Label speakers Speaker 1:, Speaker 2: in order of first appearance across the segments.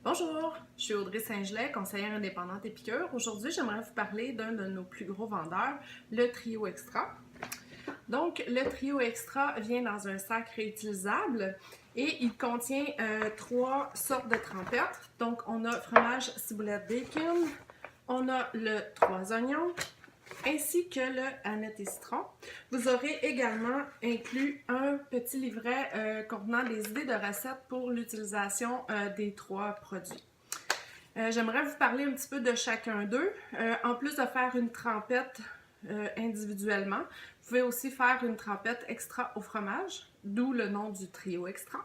Speaker 1: Bonjour, je suis Audrey Saint-Gelais, conseillère indépendante Épicure. Aujourd'hui, j'aimerais vous parler d'un de nos plus gros vendeurs, le Trio Extra. Donc, le Trio Extra vient dans un sac réutilisable et il contient trois sortes de trempettes. Donc, on a fromage, ciboulette, bacon, on a le 3 oignons, ainsi que le Annette et citron. Vous aurez également inclus un petit livret contenant des idées de recettes pour l'utilisation des trois produits. J'aimerais vous parler un petit peu de chacun d'eux. En plus de faire une trempette individuellement, vous pouvez aussi faire une trempette extra au fromage, d'où le nom du trio extra.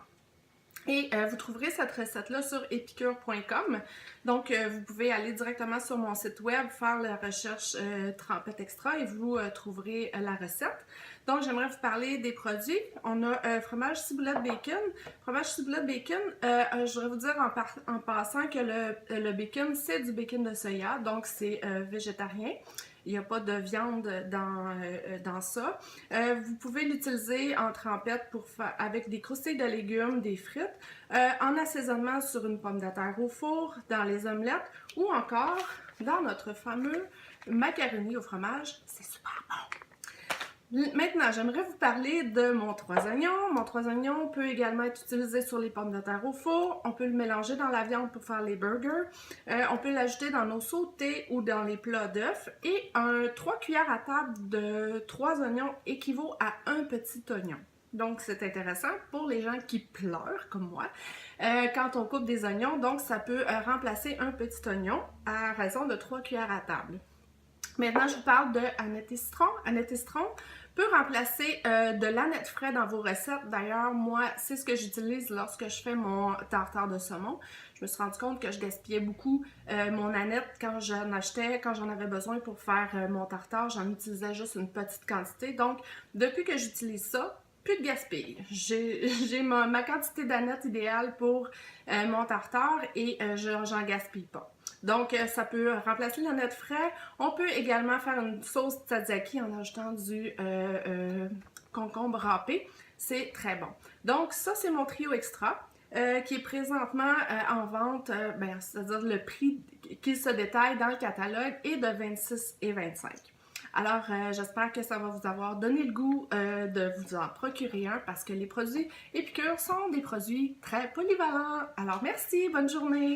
Speaker 1: Et vous trouverez cette recette-là sur epicure.com. Donc, vous pouvez aller directement sur mon site web, faire la recherche trempette extra et vous trouverez la recette. Donc, j'aimerais vous parler des produits. On a fromage ciboulette bacon. Fromage ciboulette bacon, je voudrais vous dire en passant que le bacon, c'est du bacon de soya, donc c'est végétarien. Il n'y a pas de viande dans ça. Vous pouvez l'utiliser en trempette avec des croustilles de légumes, des frites, en assaisonnement sur une pomme de terre au four, dans les omelettes ou encore dans notre fameux macaroni au fromage. C'est super bon! Maintenant, j'aimerais vous parler de mon 3 oignons. Mon 3 oignons peut également être utilisé sur les pommes de terre au four. On peut le mélanger dans la viande pour faire les burgers. On peut l'ajouter dans nos sautés ou dans les plats d'œufs. Et 3 cuillères à table de 3 oignons équivaut à un petit oignon. Donc, c'est intéressant pour les gens qui pleurent, comme moi, quand on coupe des oignons. Donc, ça peut remplacer un petit oignon à raison de 3 cuillères à table. Maintenant, je vous parle de Annette et citron. Annette et citron peut remplacer de l'aneth frais dans vos recettes. D'ailleurs, moi, c'est ce que j'utilise lorsque je fais mon tartare de saumon. Je me suis rendu compte que je gaspillais beaucoup mon aneth quand j'en achetais, quand j'en avais besoin pour faire mon tartare. J'en utilisais juste une petite quantité. Donc, depuis que j'utilise ça, plus de gaspille. J'ai ma quantité d'aneth idéale pour mon tartare et j'en gaspille pas. Donc, ça peut remplacer l'aneth frais. On peut également faire une sauce tzatziki en ajoutant du concombre râpé. C'est très bon. Donc, ça, c'est mon trio extra. Qui est présentement en vente, c'est-à-dire le prix qui se détaille dans le catalogue est de 26,25 $. Alors, j'espère que ça va vous avoir donné le goût de vous en procurer un parce que les produits Épicure sont des produits très polyvalents. Alors, merci, bonne journée!